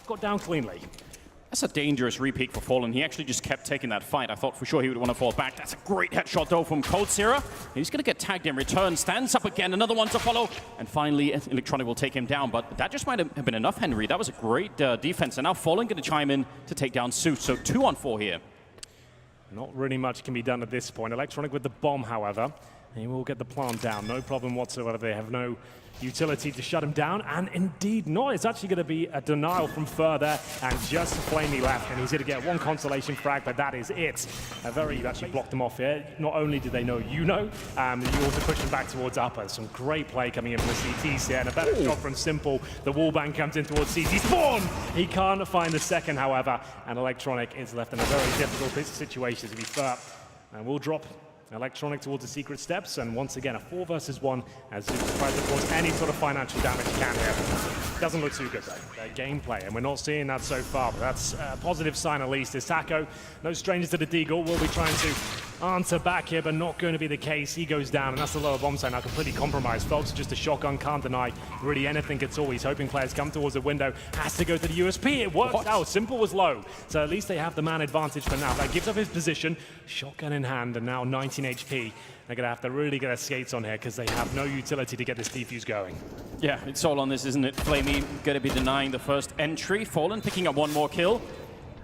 have got down cleanly. That's a dangerous repeat for Fallen. He actually just kept taking that fight. I thought for sure he would want to fall back. That's a great headshot, though, from coldzera. He's going to get tagged in return. Stands up again. Another one to follow. And finally, Electronic will take him down. But that just might have been enough, Henry. That was a great defense. And now Fallen going to chime in to take down Zeus. So 2-on-4 here. Not really much can be done at this point. Electronic with the bomb, however. He will get the plant down. No problem whatsoever. They have no utility to shut him down, and indeed not. It's actually going to be a denial from further, and just Flamey left, and he's going to get one consolation frag, but that is it. You actually blocked him off here. Not only did they know you also pushed him back towards upper. Some great play coming in from the CTs here, and a better shot from Simple. The wallbang comes in towards CT Spawn. He can't find the second, however, and Electronic is left in a very difficult situation to be fair. And we'll drop Electronic towards the secret steps, and once again a 4 versus 1 as Zeus tries to cause any sort of financial damage he can here. Doesn't look too good though, their gameplay, and we're not seeing that so far, but that's a positive sign at least. Is Taco, no stranger to the Deagle, will be trying to answer back here, but not going to be the case. He goes down, and that's the lower bomb site now completely compromised. Phelps just a shotgun, can't deny really anything at all. He's hoping players come towards the window, has to go to the USP. It works out. Simple was low, so at least they have the man advantage for now. That gives up his position, shotgun in hand, and now 19 HP. They're going to have to really get their skates on here because they have no utility to get this defuse going. Yeah, it's all on this, isn't it? Flamey going to be denying the first entry. Fallen picking up one more kill.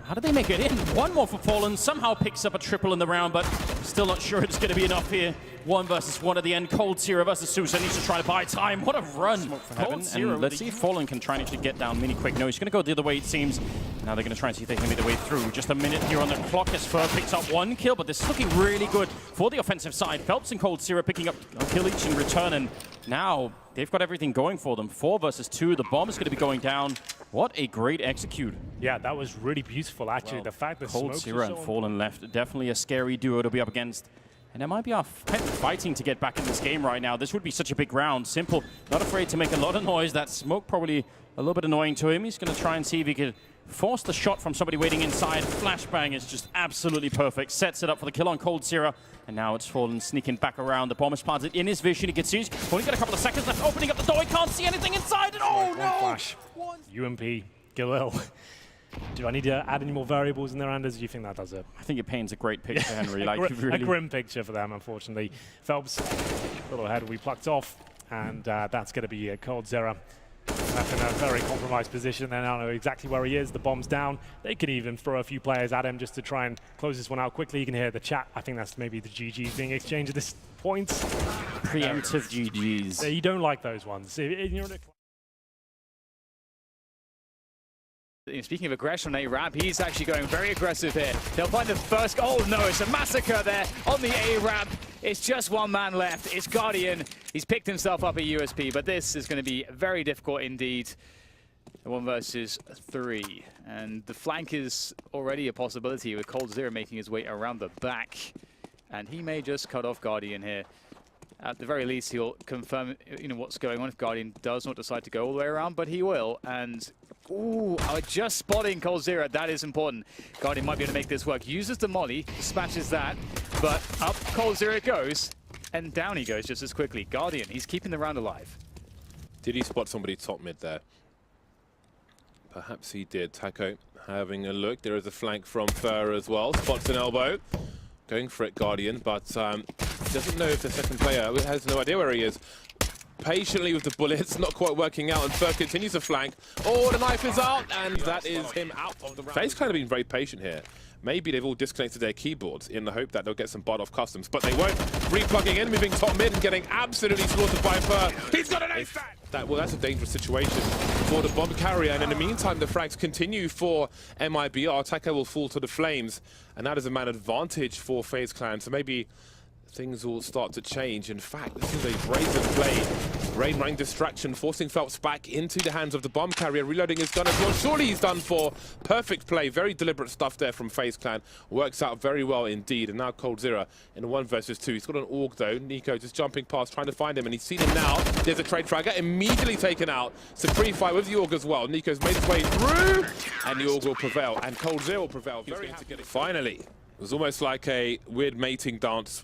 How do they make it in? One more for Fallen. Somehow picks up a triple in the round, but still not sure it's going to be enough here. 1 versus 1 at the end. coldzera versus Zeus. Needs to try to buy time. What a run. And let's see if Fallen can try and actually get down mini quick. No, he's going to go the other way, it seems. Now they're going to try and see if they can make their way through. Just a minute here on the clock as Fur picks up 1 kill, but this is looking really good for the offensive side. Phelps and coldzera picking up a kill each in return, and now they've got everything going for them. 4 versus 2. The bomb is going to be going down. What a great execute. Yeah, that was really beautiful, actually. Well, the fact that coldzera and Fallen left, definitely a scary duo to be up against. And it might be our fighting to get back in this game right now. This would be such a big round. Simple, not afraid to make a lot of noise. That smoke probably a little bit annoying to him. He's going to try and see if he can force the shot from somebody waiting inside. Flashbang is just absolutely perfect. Sets it up for the kill on coldzera. And now it's Fallen sneaking back around. The bomb is planted in his vision. He gets used. Only got a couple of seconds left. Opening up the door. He can't see anything inside. And oh no! Flash. UMP, Galil. Do I need to add any more variables in there, Anders? Do you think that does it? I think it paints a great picture, Henry. A grim picture for them, unfortunately. Phelps, a little ahead, we plucked off, and that's going to be coldzera. Left in a very compromised position. They now know exactly where he is. The bomb's down. They can even throw a few players at him just to try and close this one out quickly. You can hear the chat. I think that's maybe the GGs being exchanged at this point. Preemptive GGs. You don't like those ones. Speaking of aggression on A-Ramp, he's actually going very aggressive here. They'll find the first. Oh no, it's a massacre there on the A-Ramp. It's just one man left. It's Guardian. He's picked himself up a USP, but this is going to be very difficult indeed. 1 versus 3. And the flank is already a possibility with coldzera making his way around the back. And he may just cut off Guardian here. At the very least, he'll confirm what's going on if Guardian does not decide to go all the way around, but he will. And ooh, just spotting coldzera, that is important. Guardian might be able to make this work. Uses the molly, dispatches that, but up coldzera goes, and down he goes just as quickly. Guardian, he's keeping the round alive. Did he spot somebody top mid there? Perhaps he did. Taco having a look. There is a flank from Fur as well. Spots an elbow. Going for it, Guardian, but doesn't know if the second player has no idea where he is. Patiently with the bullets, not quite working out, and Fur continues to flank. Oh, the knife is out, and that is him out of the round. FaZe kind of been very patient here. Maybe they've all disconnected their keyboards in the hope that they'll get some bud off customs, but they won't. Replugging in, moving top mid, and getting absolutely slaughtered by Fur. He's got an ace! Well, that's a dangerous situation for the bomb carrier, and in the meantime, the frags continue for MIBR. Taco will fall to the flames, and that is a man advantage for FaZe Clan, so maybe things will start to change. In fact, this is a brazen play. Rain running distraction, forcing Phelps back into the hands of the bomb carrier, reloading his gun as well. Surely he's done for. Perfect play, very deliberate stuff there from FaZe Clan. Works out very well indeed, and now coldzera in a 1 versus 2. He's got an AUG though. Nico just jumping past, trying to find him, and he's seen him now. There's a trade fragger, immediately taken out. So pre-fight with the AUG as well. Nico's made his way through, and the AUG will prevail, and coldzera will prevail. Very happy to get it. Finally, it was almost like a weird mating dance.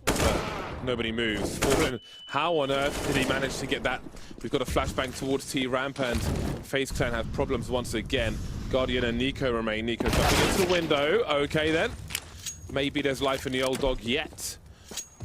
Nobody moves. Fallen, how on earth did he manage to get that? We've got a flashbang towards T-Ramp, and FaZe Clan have problems once again. Guardian and Nico remain. Nico jumping into the window. Okay then. Maybe there's life in the old dog yet.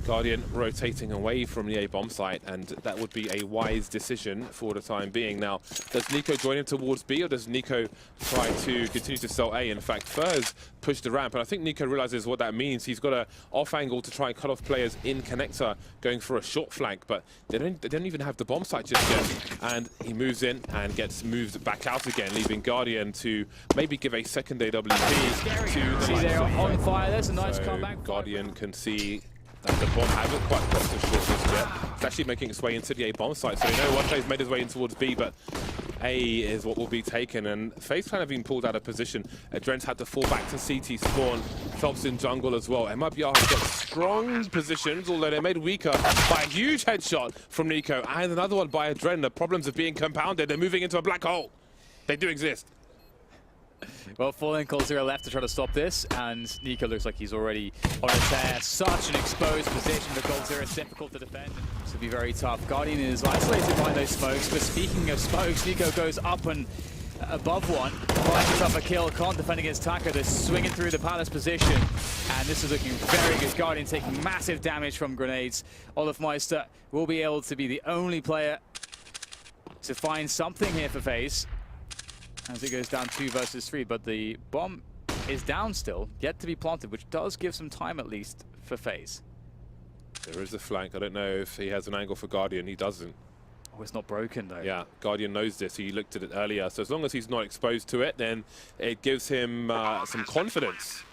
Guardian rotating away from the A bomb site, and that would be a wise decision for the time being. Now, does Nico join him towards B, or does Nico try to continue to sell A? In fact, Furs pushed the ramp, and I think Nico realizes what that means. He's got an off angle to try and cut off players in connector, going for a short flank, but they don't even have the bomb site just yet. And he moves in and gets moved back out again, leaving Guardian to maybe give a second AWP to the See, they're on fire. There's a nice comeback. Guardian can see that the bomb hasn't quite got to short just yet. It's actually making its way into the A bomb site, so they know one player's made his way in towards B, but A is what will be taken, and FaZe kind of been pulled out of position. Adren's had to fall back to CT spawn. Phelps in jungle as well. MIBR has got strong positions, although they're made weaker by a huge headshot from Nico, and another one by Adren. The problems are being compounded. They're moving into a black hole. They do exist. Well, Fallen coldzera left to try to stop this, and Nico looks like he's already on a tear. Such an exposed position for coldzera. It's difficult to defend. This will be very tough. Guardian is isolated by those smokes, but speaking of smokes, Nico goes up and above one, finds up a kill, can't defend against Taka. They're swinging through the Palace position, and this is looking very good. Guardian taking massive damage from grenades. Olofmeister will be able to be the only player to find something here for FaZe, as it goes down 2 versus 3, but the bomb is down still, yet to be planted, which does give some time at least for FaZe. There is a flank. I don't know if he has an angle for Guardian. He doesn't. Oh, it's not broken though. Yeah, Guardian knows this. He looked at it earlier. So as long as he's not exposed to it, then it gives him some confidence.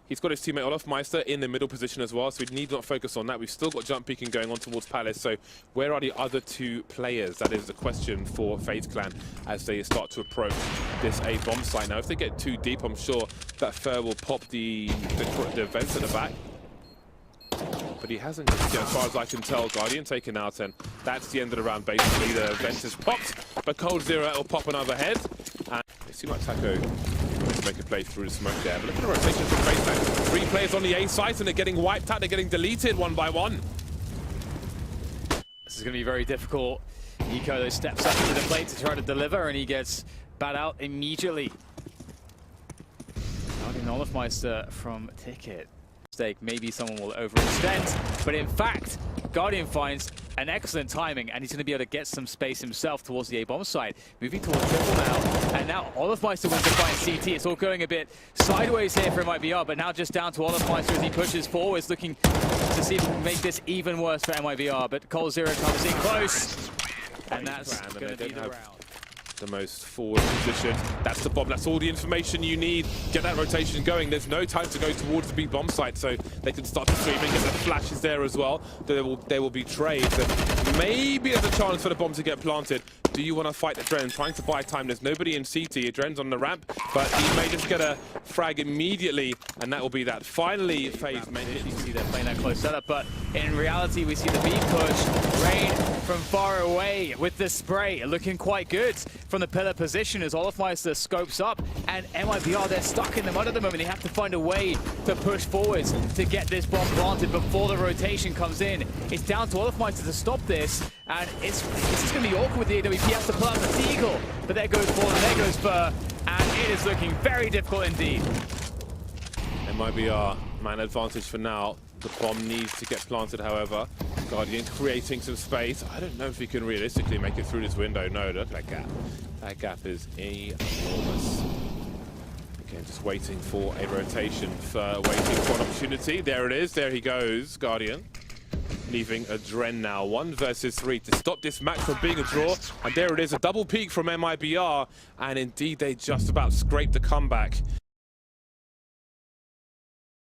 He's got his teammate Olofmeister in the middle position as well, so we need not focus on that. We've still got jump peeking going on towards Palace, so where are the other 2 players? That is the question for FaZe Clan as they start to approach this A bomb site. Now, if they get too deep, I'm sure that Fur will pop the vents at the back. But he hasn't just yet, as far as I can tell. Guardian taken out, and that's the end of the round, basically. The vent is popped, but coldzera will pop another head. And it seems like Taco to make a play through the smoke there. But look at the rotation from FaZe Clan. 3 players on the A site, and they're getting wiped out. They're getting deleted one by one. This is going to be very difficult. Nico though steps up to the plate to try to deliver, and he gets bat out immediately. Guardian Olofmeister from Ticket. Maybe someone will overextend, but in fact, Guardian finds an excellent timing, and he's going to be able to get some space himself towards the A-bomb side. Moving towards triple now, and now Olofmeister wants to find CT. It's all going a bit sideways here for MIBR, but now just down to Olofmeister as he pushes forwards, looking to see if he can make this even worse for MIBR, but coldzera comes in close, and that's going to be the round. The most forward position. That's the bomb. That's all the information you need. Get that rotation going. There's no time to go towards the B bomb site, so they can start to stream and get the flashes there as well. There will be trades. And maybe there's a chance for the bomb to get planted. Do you want to fight Adren? Trying to buy time. There's nobody in CT. Adren's on the ramp, but he may just get a frag immediately, and that will be that. Finally, FaZe made it. You see they're playing that close setup, but in reality, we see the B push. Rain from far away with the spray, looking quite good from the pillar position as Olofmeister scopes up, and MIBR, they're stuck in the mud at the moment. They have to find a way to push forwards to get this bomb planted before the rotation comes in. It's down to Olofmeister to stop this, and this is going to be awkward with the AWP. He has to pull out the Seagull, but there goes Fallen, there goes Fur, and it is looking very difficult indeed. MIBR, man advantage for now. The bomb needs to get planted, however. Guardian creating some space. I don't know if he can realistically make it through this window. No, look at that gap. That gap is enormous. Again, just waiting for a rotation, waiting for an opportunity. There it is. There he goes, Guardian. Leaving Adren now. 1 versus 3 to stop this match from being a draw. And there it is, a double peak from MIBR. And indeed, they just about scraped the comeback.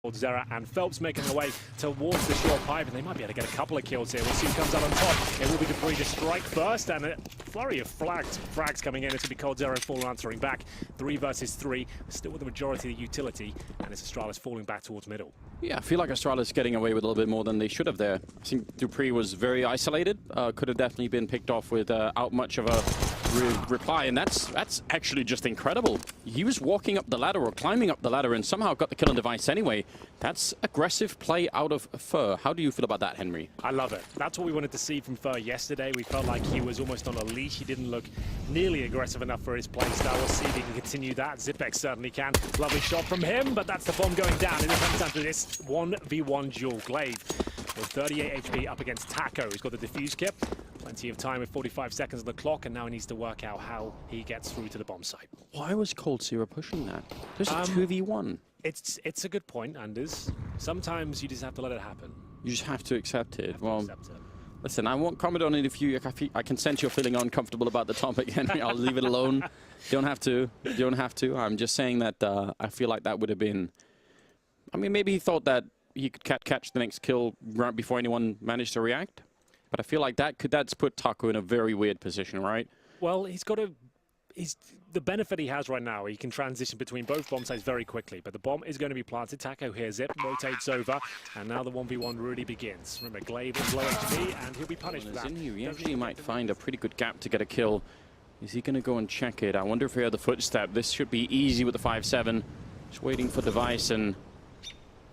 Coldzera and Phelps making their way towards the short pipe, and they might be able to get a couple of kills here. We'll see who comes out on top. It will be Dupree to strike first, and a flurry of frags coming in. It's going to be Coldzera and Fallen answering back. 3 versus 3, still with the majority of the utility, and it's Astralis falling back towards middle. Yeah, I feel like Astralis getting away with a little bit more than they should have there. I think Dupree was very isolated. Could have definitely been picked off without much of a reply, and that's actually just incredible. He was walking up the ladder or climbing up the ladder and somehow got the kill on device anyway. That's aggressive play out of Fur. How do you feel about that, Henry? I love it. That's what we wanted to see from Fur yesterday. We felt like he was almost on a leash. He didn't look nearly aggressive enough for his play style. We'll see if he can continue that. Zipex certainly can. Lovely shot from him, but that's the bomb going down. And it comes down to this 1v1 duel. Glaive with 38 HP up against Taco. He's got the defuse kit. Plenty of time with 45 seconds on the clock, and now he needs to work out how he gets through to the bomb site. Why was coldzera pushing that? There's a 2v1. It's a good point, Anders. Sometimes you just have to let it happen. You just have to accept it. Accept it. Listen, I won't comment on it if you. I can sense you're feeling uncomfortable about the topic, Henry. I'll leave it alone. You don't have to. You don't have to. I'm just saying that I feel like that would have been. I mean, maybe he thought that he could catch the next kill right before anyone managed to react. But I feel like that's put Taco in a very weird position, right? Well, the benefit he has right now, he can transition between both bomb sites very quickly, but the bomb is going to be planted. Taco hears it, rotates over, and now the 1v1 really begins. Remember, Glaive is low HP, and he'll be punished for that. He actually might find a pretty good gap to get a kill. Is he going to go and check it? I wonder if he had the footstep. This should be easy with the 5-7. Just waiting for device and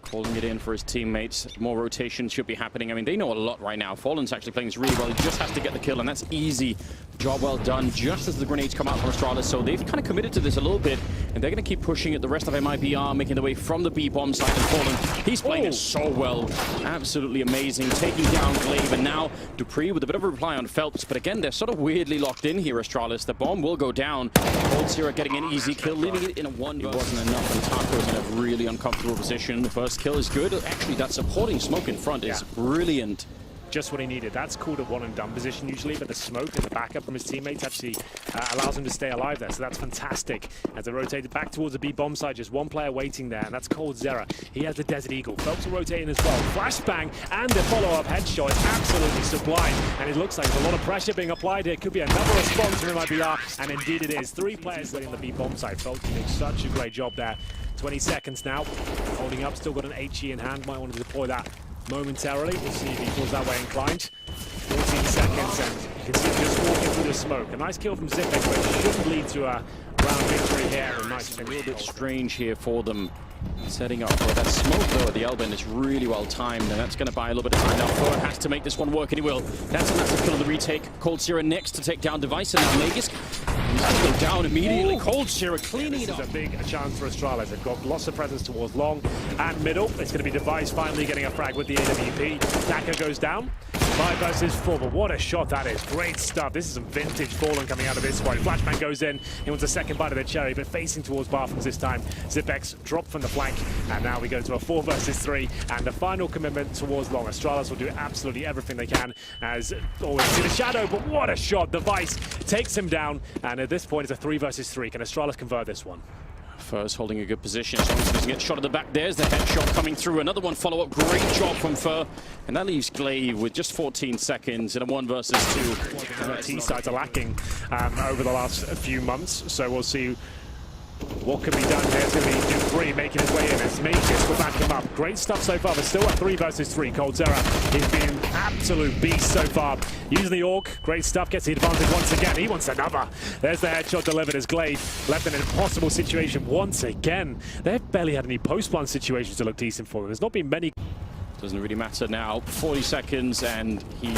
calling it in for his teammates. More rotation should be happening. I mean, they know a lot right now. Fallen's actually playing this really well. He just has to get the kill, and that's easy. Job well done, just as the grenades come out from Astralis. So they've kind of committed to this a little bit, and they're going to keep pushing it. The rest of MIBR are making their way from the B bomb side, and Fallen, he's playing it so well. Absolutely amazing. Taking down Glaive, and now Dupree with a bit of a reply on Phelps. But again, they're sort of weirdly locked in here, Astralis. The bomb will go down. coldzera getting an easy kill, leaving it in a 1. It wasn't enough, and Taco is in a really uncomfortable position. The first kill is good. Actually, that supporting smoke in front is brilliant. Just what he needed. That's called a one and done position usually, but the smoke and the backup from his teammates actually allows him to stay alive there, so that's fantastic. As they rotated back towards the B bomb side, just one player waiting there, and that's coldzera. He has the Desert Eagle. Phelps will rotate in as well. Flashbang and the follow-up headshot is absolutely sublime, and it looks like there's a lot of pressure being applied here. It could be another response from MIBR, and indeed it is. 3 players waiting on the B bomb side. Phelps doing such a great job there. 20 seconds now. Holding up, still got an HE in hand. Might want to deploy that momentarily. We'll see if he feels that way inclined. 14 seconds, and you can see him just walking through the smoke. A nice kill from Zipex, but it shouldn't lead to a round victory here. A nice finish. A little bit strange here for them. Setting up for that smoke, though, at the elbow is really well timed, and that's going to buy a little bit of time. Now, Fur has to make this one work, and he will. That's a massive kill on the retake. coldzera next to take down device, and now Magus. He's going to go down immediately. coldzera cleaning it up. This is a big chance for Astralis. They've got lots of presence towards long and middle. It's going to be device finally getting a frag with the AWP. Taco goes down. 5 versus 4, but what a shot that is. Great stuff. This is some vintage Fallen coming out of his squad. Flashbang goes in. He wants a second bite of the cherry, but facing towards Barthrams this time. Zipex dropped from the flank, and now we go to a 4 versus 3, and the final commitment towards long. Astralis will do absolutely everything they can, as always see the shadow, but what a shot. Device takes him down, and at this point it's a 3 versus 3. Can Astralis convert this one? Fur's holding a good position. As long as he doesn't get shot at the back, there's the headshot coming through. Another one follow-up. Great job from Fur. And that leaves Glaive with just 14 seconds in a 1 versus 2. T-sides are lacking over the last few months, so we'll see what can be done here. It's going to be Dupree making his way in. It's Magus will back him up. Great stuff so far, but still at 3 versus 3. coldzera, he's been an absolute beast so far. Using the AWP, great stuff, gets the advantage once again. He wants another. There's the headshot delivered as Glaive left in an impossible situation once again. They've barely had any post-plant situations to look decent for them. There's not been many. Doesn't really matter now. 40 seconds, and he's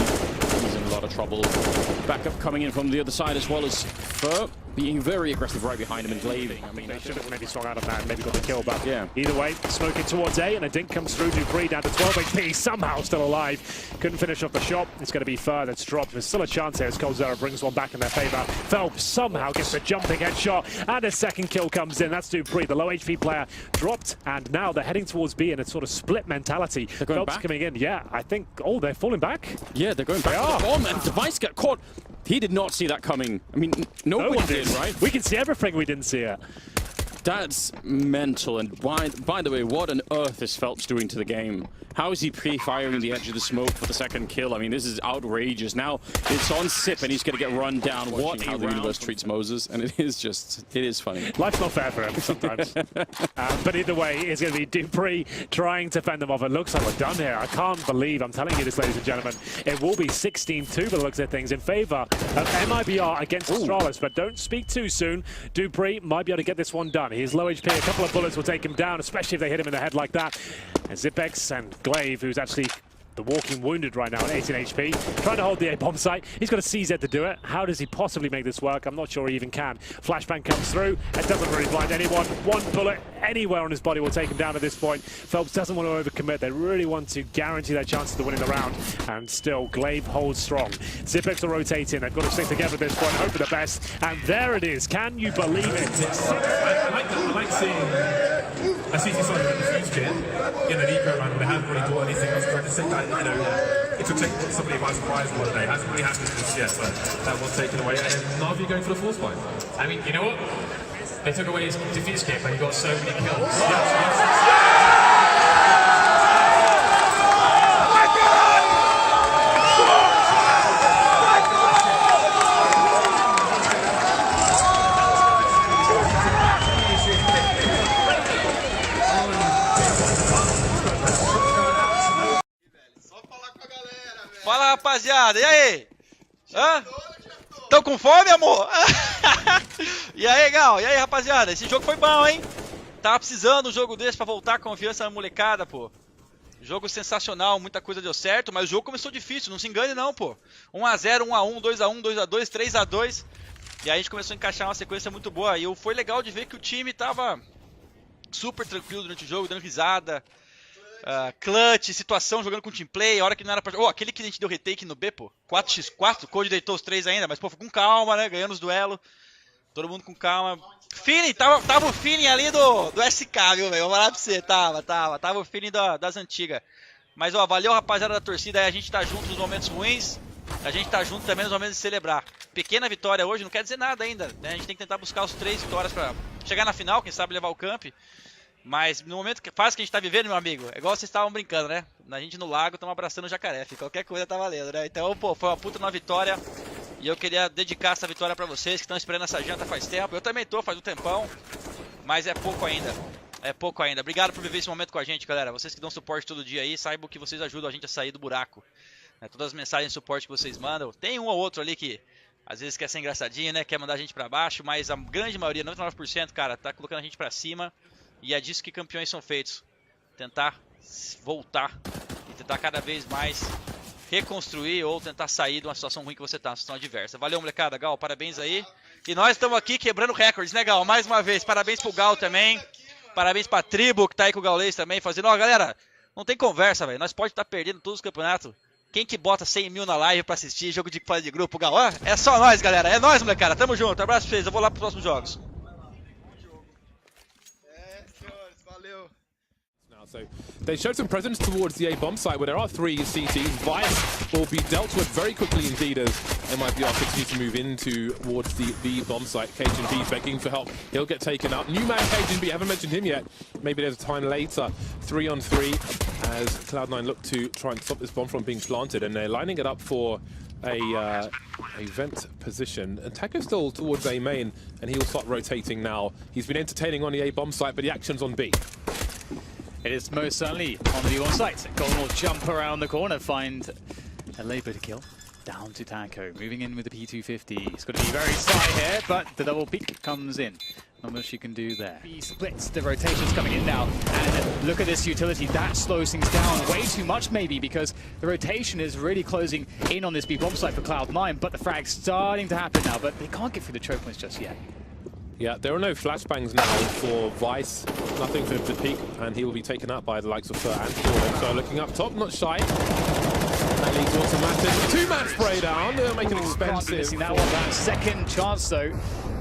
in a lot of trouble. Backup coming in from the other side, as well as Fur being very aggressive right behind him and Glaive. I mean, They should have maybe swung out of that and maybe got the kill, but yeah. Either way, smoking towards A, and a dink comes through. Dupree down to 12 HP, somehow still alive. Couldn't finish off the shot. It's going to be Fur that's dropped. There's still a chance here as coldzera brings one back in their favor. Phelps somehow gets a jumping headshot, and a second kill comes in. That's Dupree, the low HP player, dropped, and now they're heading towards B in a sort of split mentality. They're going Phelps back? coming in, yeah, I think, oh, they're falling back. Yeah, they're going back to the bomb, and device got caught. He did not see that coming. I mean, no one did, right? We can see everything, we didn't see it. That's mental, and by the way, what on earth is Phelps doing to the game? How is he pre-firing the edge of the smoke for the second kill? I mean, this is outrageous. Now it's on Sip, and he's going to get run down. What how the universe treats Moses, and it is funny. Life's not fair for him sometimes. But either way, it's going to be Dupree trying to fend them off. It looks like we're done here. I can't believe I'm telling you this, ladies and gentlemen. It will be 16-2 by the looks of things in favor of MIBR against Astralis, but don't speak too soon. Dupree might be able to get this one done. He's low HP. A couple of bullets will take him down, especially if they hit him in the head like that. And Zipex and Glaive, who's actually the walking wounded right now at 18 HP, trying to hold the A-bomb site. He's got a CZ to do it. How does he possibly make this work? I'm not sure he even can. Flashbang comes through and doesn't really blind anyone. One bullet anywhere on his body will take him down at this point. Phelps doesn't want to overcommit. They really want to guarantee their chances of winning the round. And still, Glaive holds strong. Zipex are rotating. They've got to stick together at this point, hope for the best. And there it is. Can you believe it? I like seeing a CT side of the fuse kit in an eco round where they haven't really got anything else. I just think that, you know, it took somebody by surprise one day. It hasn't really happened to us yet, so that was taken away. And Navi going for the force bind. I mean, you know what? They took away his defuse kit, but he got so many kills. Fala, rapaziada, e aí? Hã? Tão com fome, amor? E aí, Gal? E aí, rapaziada? Esse jogo foi bom, hein? Tava precisando de um jogo desse pra voltar a confiança na molecada, pô. Jogo sensacional, muita coisa deu certo, mas o jogo começou difícil, não se engane não, pô. 1x0, 1x1, 2x1, 2x2, 3x2. E aí a gente começou a encaixar uma sequência muito boa. E foi legal de ver que o time tava super tranquilo durante o jogo, dando risada. Clutch, situação, jogando com teamplay, a hora que não era pra... Oh, aquele que a gente deu retake no B, pô. 4x4, Code deitou os 3 ainda, mas pô, foi com calma, né? Ganhando os duelos. Todo mundo com calma. Feeling, tava o feeling ali do SK, viu, velho? Vou falar pra você, tava o feeling das antigas. Mas, ó, valeu, rapaziada da torcida, aí a gente tá junto nos momentos ruins, a gente tá junto também nos momentos de celebrar. Pequena vitória hoje, não quer dizer nada ainda, né? A gente tem que tentar buscar os 3 vitórias pra chegar na final, quem sabe levar o camp. Mas no momento que faz que a gente tá vivendo, meu amigo, é igual vocês estavam brincando, né? A gente no lago, estamos abraçando o jacaré, qualquer coisa tá valendo, né? Então, pô, foi uma puta uma vitória. E eu queria dedicar essa vitória pra vocês que estão esperando essa janta faz tempo. Eu também tô, faz um tempão. Mas é pouco ainda. É pouco ainda. Obrigado por viver esse momento com a gente, galera. Vocês que dão suporte todo dia aí, saibam que vocês ajudam a gente a sair do buraco. Todas as mensagens de suporte que vocês mandam. Tem um ou outro ali que às vezes quer ser engraçadinho, né? Quer mandar a gente pra baixo. Mas a grande maioria, 99%, cara, tá colocando a gente pra cima. E é disso que campeões são feitos. Tentar voltar e tentar cada vez mais reconstruir ou tentar sair de uma situação ruim que você tá, uma situação adversa. Valeu, molecada. Gal, parabéns aí. E nós estamos aqui quebrando recordes, né, Gal? Mais uma vez, parabéns pro Gal também. Parabéns pra tribo que tá aí com o Gaulês também, fazendo... Ó, galera, não tem conversa, velho. Nós pode estar perdendo todos os campeonatos. Quem que bota 100 mil na live pra assistir jogo de fase de grupo, Gal? Ó, é só nós, galera. É nós, molecada. Tamo junto. Abraço pra vocês. Eu vou lá pros próximos jogos. So they showed some presence towards the A-bomb site where there are 3 CTs. Vice will be dealt with very quickly indeed as MIBR continue to move in towards the B bomb site. Cajun B begging for help. He'll get taken up. New man Cajun B, haven't mentioned him yet. Maybe there's a time later. 3-on-3 as Cloud9 look to try and stop this bomb from being planted, and they're lining it up for a vent position. And Taco's still towards A main, and he will start rotating now. He's been entertaining on the A bomb site, but the action's on B. It is most certainly on the B1 site. Golden will jump around the corner, find a labor to kill. Down to Taco, moving in with the P250. He's got to be very sly here, but the double peek comes in. Not much you can do there. He splits, the rotation's coming in now. And look at this utility, that slows things down way too much maybe, because the rotation is really closing in on this B-bomb site for Cloud9, but the frag's starting to happen now, but they can't get through the choke points just yet. Yeah, there are no flashbangs now for Vice. Nothing for him to peek, and he will be taken out by the likes of Fur and Ford. So looking up top, not shy. That leads automatic. 2-man spray down. They'll make it expensive. Can't be missing that one. That second chance, though,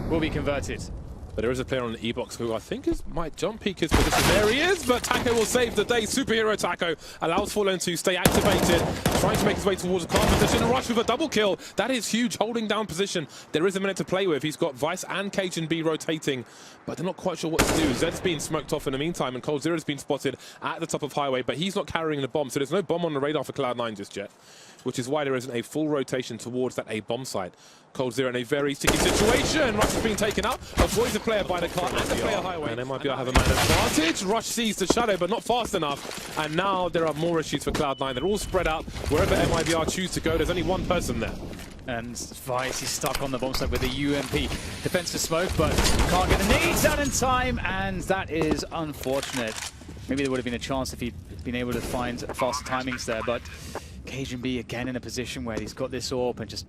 will be converted. But there is a player on the E-box who I think might jump peek his position. There he is, but Taco will save the day. Superhero Taco allows Fallen to stay activated, trying to make his way towards the card position. Rush with a double kill. That is huge, holding down position. There is a minute to play with. He's got Vice and Cajun B rotating, but they're not quite sure what to do. Zed's been smoked off in the meantime, and Cold Zero's been spotted at the top of Highway, but he's not carrying the bomb, so there's no bomb on the radar for Cloud9 just yet, which is why there isn't a full rotation towards that A bomb site. Cold Zero in a very sticky situation. Rush is being taken out. Avoids a player by the car and the player Highway. And MIBR have a man advantage. Rush sees the shadow, but not fast enough. And now there are more issues for Cloud9. They're all spread out. Wherever MIBR choose to go, there's only one person there. And Vice is stuck on the bomb site with a UMP. Defensive smoke, but can't get the nades down in time. And that is unfortunate. Maybe there would have been a chance if he'd been able to find faster timings there. But Cajun B again in a position where he's got this AWP and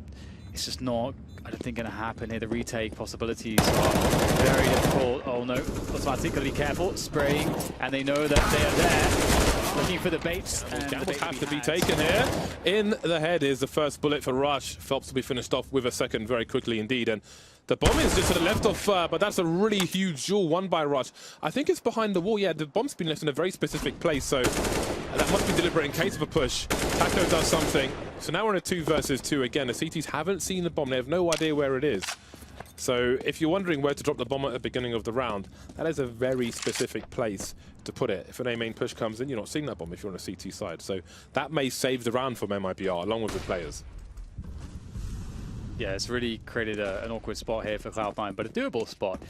it's just not, I don't think, going to happen here. The retake possibilities are very difficult. Oh no, Automatic, gotta be careful. Spraying, and they know that they are there. Looking for the baits. And Gambles have to be taken here. In the head is the first bullet for Rush. Phelps will be finished off with a second very quickly indeed. And the bomb is just to the left of Fur, but that's a really huge duel won by Rush. I think it's behind the wall. Yeah, the bomb's been left in a very specific place, so that must be deliberate in case of a push. Taco does something. So now we're in a 2 versus 2 again. The CTs haven't seen the bomb. They have no idea where it is. So if you're wondering where to drop the bomb at the beginning of the round, that is a very specific place to put it. If an A main push comes in, you're not seeing that bomb if you're on a CT side. So that may save the round from MIBR along with the players. Yeah, it's really created an awkward spot here for Cloud9, but a doable spot.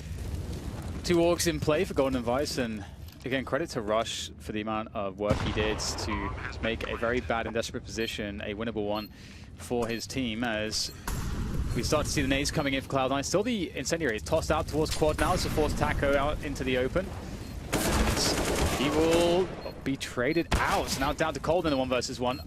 2 orgs in play for Golden and Vice, and again, credit to Rush for the amount of work he did to make a very bad and desperate position a winnable one for his team, as we start to see the nades coming in for Cloud9. Still the Incendiary is tossed out towards Quad now to force Taco out into the open. And he will be traded out. Now down to Cold in the 1 versus 1.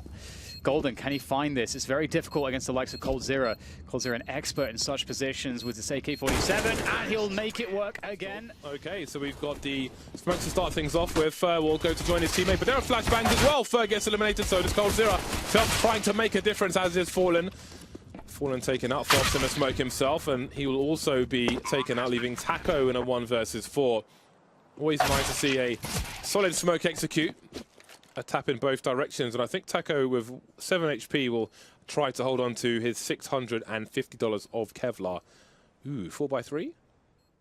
Golden, can he find this? It's very difficult against the likes of Cold Zero. Cold Zero, an expert in such positions with this AK-47, and he'll make it work again. Okay, so we've got the smoke to start things off with. Fur will go to join his teammate, but there are flashbangs as well. Fur gets eliminated, so does Cold Zero. Phelps trying to make a difference, as is Fallen. Fallen taken out, Phelps in a smoke himself, and he will also be taken out, leaving Taco in a 1 versus 4. Always nice to see a solid smoke execute. A tap in both directions, and I think Taco with 7 HP will try to hold on to his $650 of Kevlar. Ooh, 4x3?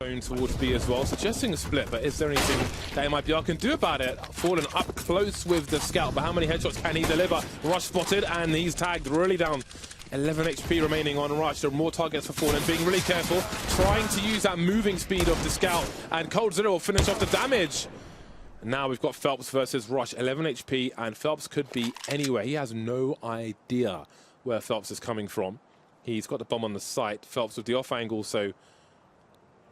Going towards B as well, suggesting a split, but is there anything that MIBR can do about it? Fallen up close with the scout, but how many headshots can he deliver? Rush spotted, and he's tagged really down. 11 HP remaining on Rush. There are more targets for Fallen, being really careful, trying to use that moving speed of the scout, and Cold Zero will finish off the damage. Now we've got Phelps versus Rush, 11 HP, and Phelps could be anywhere. He has no idea where Phelps is coming from. He's got the bomb on the site. Phelps with the off angle, so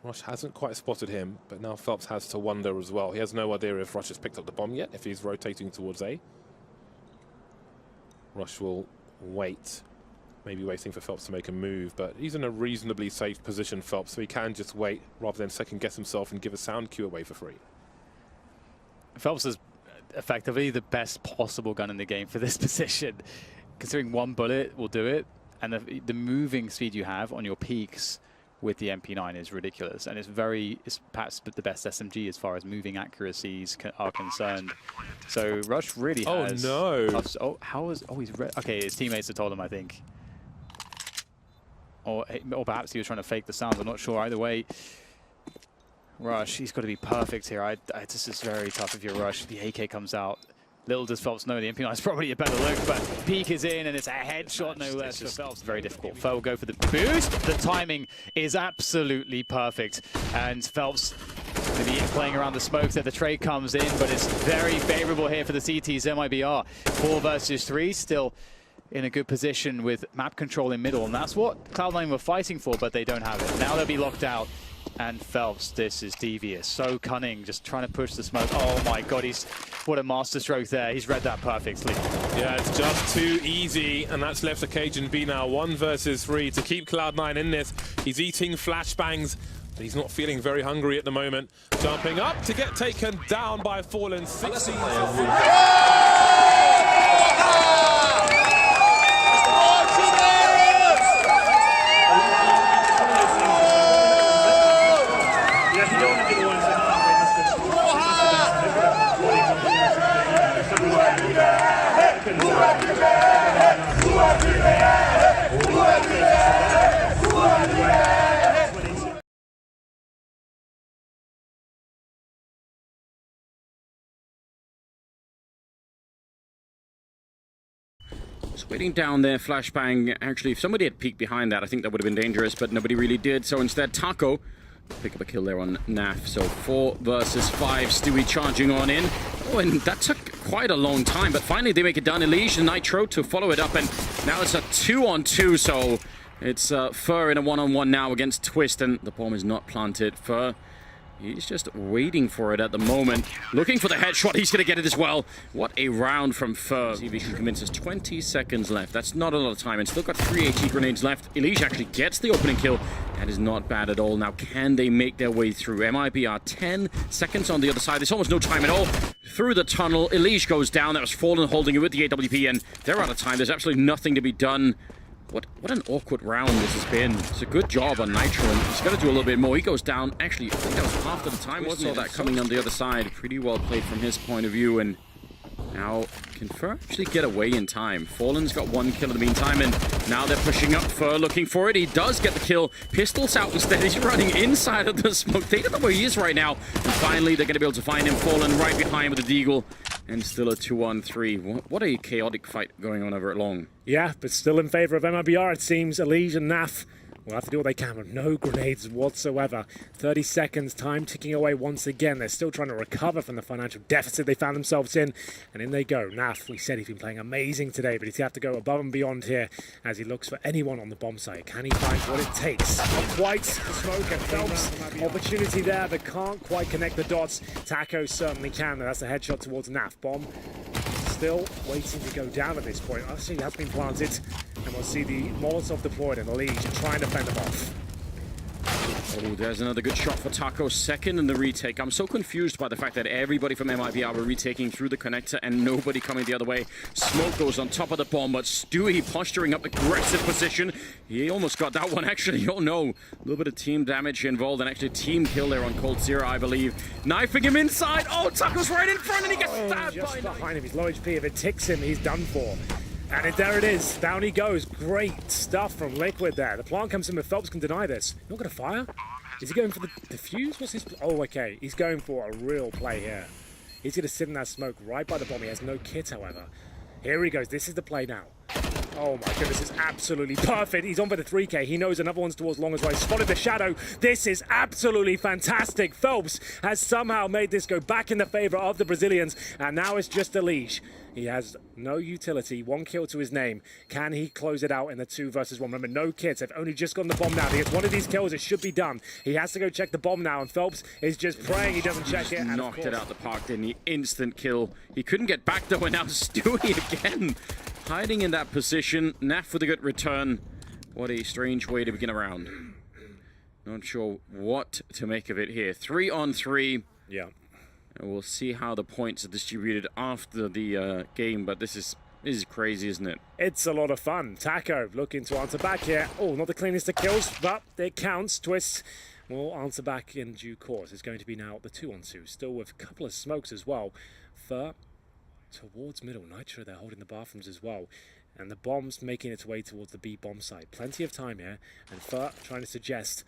Rush hasn't quite spotted him, but now Phelps has to wonder as well. He has no idea if Rush has picked up the bomb yet, if he's rotating towards A. Rush will wait, maybe waiting for Phelps to make a move, but he's in a reasonably safe position, Phelps, so he can just wait rather than second guess himself and give a sound cue away for free. Phelps is effectively the best possible gun in the game for this position. Considering 1 bullet will do it, and the moving speed you have on your peaks with the MP9 is ridiculous, and it's perhaps the best SMG as far as moving accuracies are concerned. So Rush really has... Oh no! He's okay, his teammates have told him, I think. Or perhaps he was trying to fake the sounds, I'm not sure. Either way, Rush, he's got to be perfect here. This is very tough if you're Rush. The AK comes out. Little does Phelps know the MP9 is probably a better look, but peek is in, and it's a headshot no less for Phelps. Very difficult. Fel will go for the boost. The timing is absolutely perfect, and Phelps going to be playing around the smokes there. The trade comes in, but it's very favorable here for the CTs. MIBR 4 versus 3, still in a good position with map control in middle, and that's what Cloud9 were fighting for, but they don't have it. Now they'll be locked out. And Phelps, this is devious, so cunning, just trying to push the smoke. Oh my god, what a masterstroke there. He's read that perfectly. Yeah, it's just too easy, and that's left to Cajun B now. 1 versus 3 to keep Cloud9 in this. He's eating flashbangs, but he's not feeling very hungry at the moment. Jumping up to get taken down by Fallen. 16. Just waiting down there, flashbang. Actually, if somebody had peeked behind that, I think that would have been dangerous, but nobody really did. So instead, Taco pick up a kill there on Naf. So 4 versus 5, Stewie charging on in. Oh, and that took quite a long time, but finally they make it down. Elise and Nitro to follow it up, and now it's a 2-on-2, so it's Fur in a 1-on-1 now against Twist, and the bomb is not planted. Fur, he's just waiting for it at the moment. Looking for the headshot. He's going to get it as well. What a round from Fur. See if he can convince us. 20 seconds left. That's not a lot of time. And still got 3 AT grenades left. Elige actually gets the opening kill. That is not bad at all. Now, can they make their way through? MIBR are 10 seconds on the other side. There's almost no time at all. Through the tunnel. Elige goes down. That was Fallen holding it with the AWP. And they're out of time. There's absolutely nothing to be done. What an awkward round this has been. It's a good job on Nitro, and he's got to do a little bit more. He goes down. Actually, I think that was half of the time. We saw that coming on the other side. Pretty well played from his point of view, and now can Fur actually get away in time? Fallen's got 1 kill in the meantime, and now they're pushing up. Fur looking for it. He does get the kill. Pistols out instead. He's running inside of the smoke. They don't know where he is right now. And finally, they're going to be able to find him. Fallen right behind with the Deagle. And still a 2-on-3. What a chaotic fight going on over at Long. Yeah, but still in favor of MIBR, it seems. Elige and Naf will have to do what they can with no grenades whatsoever. 30 seconds, time ticking away once again. They're still trying to recover from the financial deficit they found themselves in. And in they go. Naf, we said he's been playing amazing today, but he's have to go above and beyond here as he looks for anyone on the bomb site. Can he find what it takes? Not quite. The smoke and Phelps. Opportunity there, but can't quite connect the dots. Taco certainly can. That's a headshot towards Naf. Bomb still waiting to go down at this point. Actually, that's been planted. And we'll see the Molotov deployed in the lead to try and defend them off. Oh, there's another good shot for Taco. Second in the retake. I'm so confused by the fact that everybody from MIBR were retaking through the connector and nobody coming the other way. Smoke goes on top of the bomb, but Stewie posturing up aggressive position. He almost got that one, actually. Oh, no. A little bit of team damage involved and actually team kill there on Cold Zero, I believe. Knifing him inside. Oh, Taco's right in front and he gets stabbed just behind him. He's low HP. If it ticks him, he's done for. And there it is. Down he goes. Great stuff from Liquid there. The plant comes in, but Phelps can deny this. Not going to fire? Is he going for the defuse? What's his... Oh, okay. He's going for a real play here. He's going to sit in that smoke right by the bomb. He has no kit, however. Here he goes. This is the play now. Oh my goodness, it's absolutely perfect. He's on for the 3K. He knows another one's towards long as well. He spotted the shadow. This is absolutely fantastic. Phelps has somehow made this go back in the favor of the Brazilians. And now it's just Elige. He has no utility. 1 kill to his name. Can he close it out in the 2 versus 1? Remember, no kits. They've only just gotten the bomb now. If he gets one of these kills, it should be done. He has to go check the bomb now. And Phelps is just praying he doesn't check it. And knocked it out the park, didn't he? Instant kill. He couldn't get back though, and now Stewie again. Hiding in that position. Naf with a good return. What a strange way to begin a round. Not sure what to make of it here. 3-on-3. Yeah. And we'll see how the points are distributed after the game, but this is crazy, isn't it? It's a lot of fun. Taco looking to answer back here. Oh, not the cleanest of kills, but it counts. Twist will answer back in due course. It's going to be now the 2-on-2. Still with a couple of smokes as well. Fur towards middle. Nitro, they're holding the bathrooms as well. And the bomb's making its way towards the B bomb site. Plenty of time here. And Fur trying to suggest...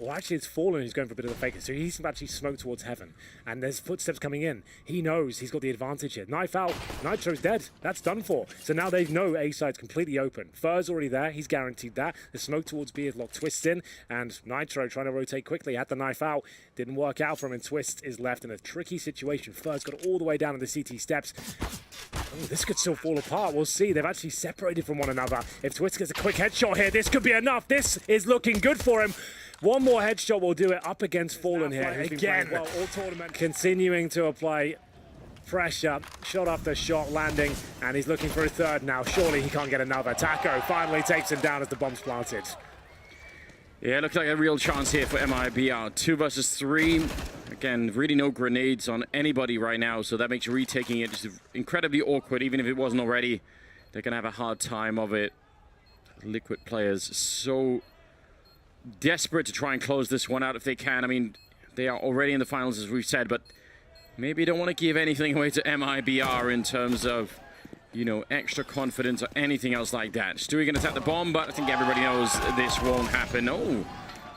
Well, actually, it's Fallen who's going for a bit of a faker. So he's actually smoked towards heaven. And there's footsteps coming in. He knows he's got the advantage here. Knife out. Nitro's dead. That's done for. So now they know A side's completely open. Fur's already there. He's guaranteed that. The smoke towards B is locked. Twist in. And Nitro trying to rotate quickly. Had the knife out. Didn't work out for him. And Twist is left in a tricky situation. Fur's got all the way down in the CT steps. Oh, this could still fall apart. We'll see. They've actually separated from one another. If Twist gets a quick headshot here, this could be enough. This is looking good for him. One more headshot will do it up against Fallen here. Again, well, all tournament continuing to apply pressure. Shot after shot landing, and he's looking for a third now. Surely he can't get another. Taco finally takes him down as the bomb's planted. Yeah, it looks like a real chance here for MIBR. 2 versus 3. Again, really no grenades on anybody right now, so that makes retaking it just incredibly awkward. Even if it wasn't already, they're going to have a hard time of it. Liquid players so desperate to try and close this one out if they can. I mean, they are already in the finals, as we've said, but maybe don't want to give anything away to MIBR in terms of, you know, extra confidence or anything else like that. Stewie going to tap the bomb, but I think everybody knows this won't happen. Oh,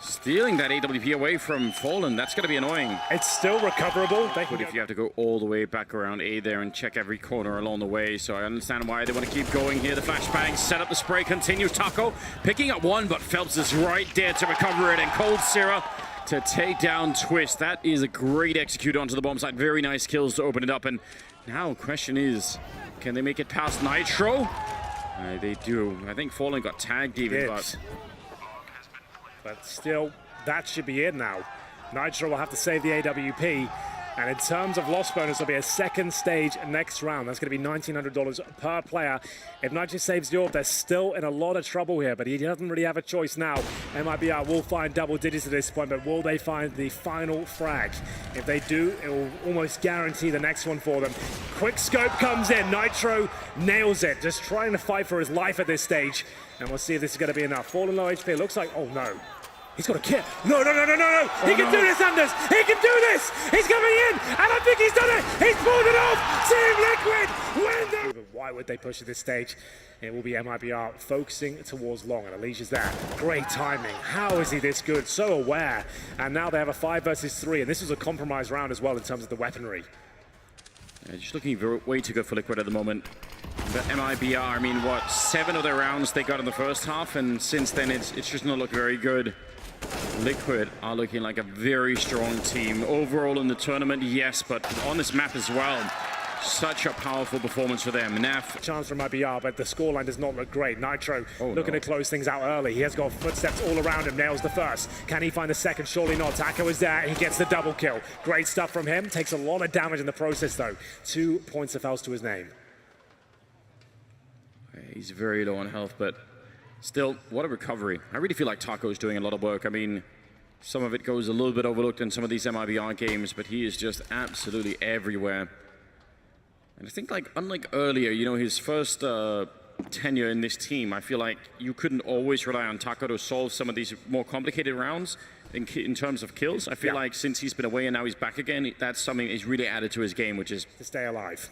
Stealing that AWP away from Fallen, that's going to be annoying. It's still recoverable. But if you have to go all the way back around A there and check every corner along the way, so I understand why they want to keep going here. The flashbang, set up the spray, continues. Taco picking up one, but Phelps is right there to recover it, and Cold Sierra to take down Twist. That is a great execute onto the bomb site. Very nice kills to open it up, and now the question is, can they make it past Nitro? They do. I think Fallen got tagged even, but still, that should be it now. Nitro will have to save the AWP, and in terms of loss bonus, there'll be a second stage next round. That's going to be $1,900 per player. If Nitro saves the orb, they're still in a lot of trouble here, but he doesn't really have a choice now. MIBR will find double digits at this point, but will they find the final frag? If they do, it will almost guarantee the next one for them. Quick scope comes in. Nitro nails it, just trying to fight for his life at this stage. And we'll see if this is going to be enough. Fallen low HP, it looks like, oh no. He's got a kill. No. He can do this, Anders. He can do this. He's coming in, and I think he's done it. He's pulled it off. Team Liquid win. Why would they push at this stage? It will be MIBR focusing towards long, and Alicia's there. Great timing. How is he this good? So aware. And now they have a 5 versus 3, and this was a compromised round as well in terms of the weaponry. Just looking way too good for Liquid at the moment. But MIBR, I mean, what, 7 of their rounds they got in the first half, and since then it's just not looking very good. Liquid are looking like a very strong team. Overall in the tournament, yes, but on this map as well. Such a powerful performance for them. Naf. Chance from IBR, but the scoreline does not look great. Nitro looking to close things out early. He has got footsteps all around him, nails the first. Can he find the second? Surely not. Taco is there, he gets the double kill. Great stuff from him. Takes a lot of damage in the process though. 2 points of health to his name. He's very low on health, but still, what a recovery. I really feel like Taco's doing a lot of work. I mean, some of it goes a little bit overlooked in some of these MIBR games, but he is just absolutely everywhere. And I think, like, unlike earlier, you know, his first tenure in this team, I feel like you couldn't always rely on Taco to solve some of these more complicated rounds in terms of kills. I feel like since he's been away and now he's back again, that's something he's really added to his game, which is to stay alive.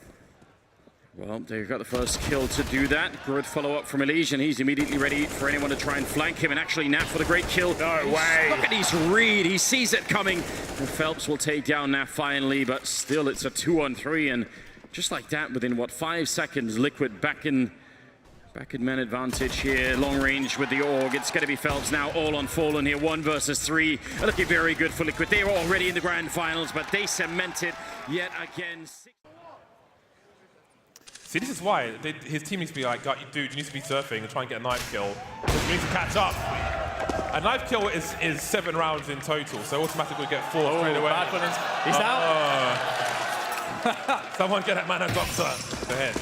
Well, they've got the first kill to do that. Good follow-up from Elysian. He's immediately ready for anyone to try and flank him. And actually, Naf with a great kill. No way. Look at his read. He sees it coming. And Phelps will take down Naf finally, but still it's a 2-on-3. And just like that, within, what, 5 seconds, Liquid back in man advantage here. Long range with the AUG. It's going to be Phelps now all on Fallen here. 1 versus 3. Looking very good for Liquid. They were already in the grand finals, but they cement it yet again. See, this is why his team needs to be like, dude, you need to be surfing and try and get a knife kill. You need to catch up. A knife kill is 7 rounds in total, so automatically get 4 straight away. He's out. Someone get that man a doctor. Go ahead.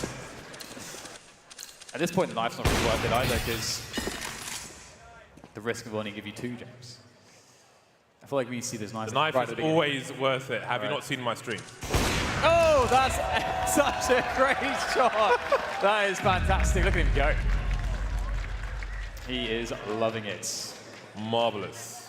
At this point, the knife's not really worth it either, because the risk of only give you 2 gems. I feel like we see this knife. The knife is always worth it. Have you not seen my stream? Oh, that's such a great shot. That is fantastic. Look at him go. He is loving it. Marvelous.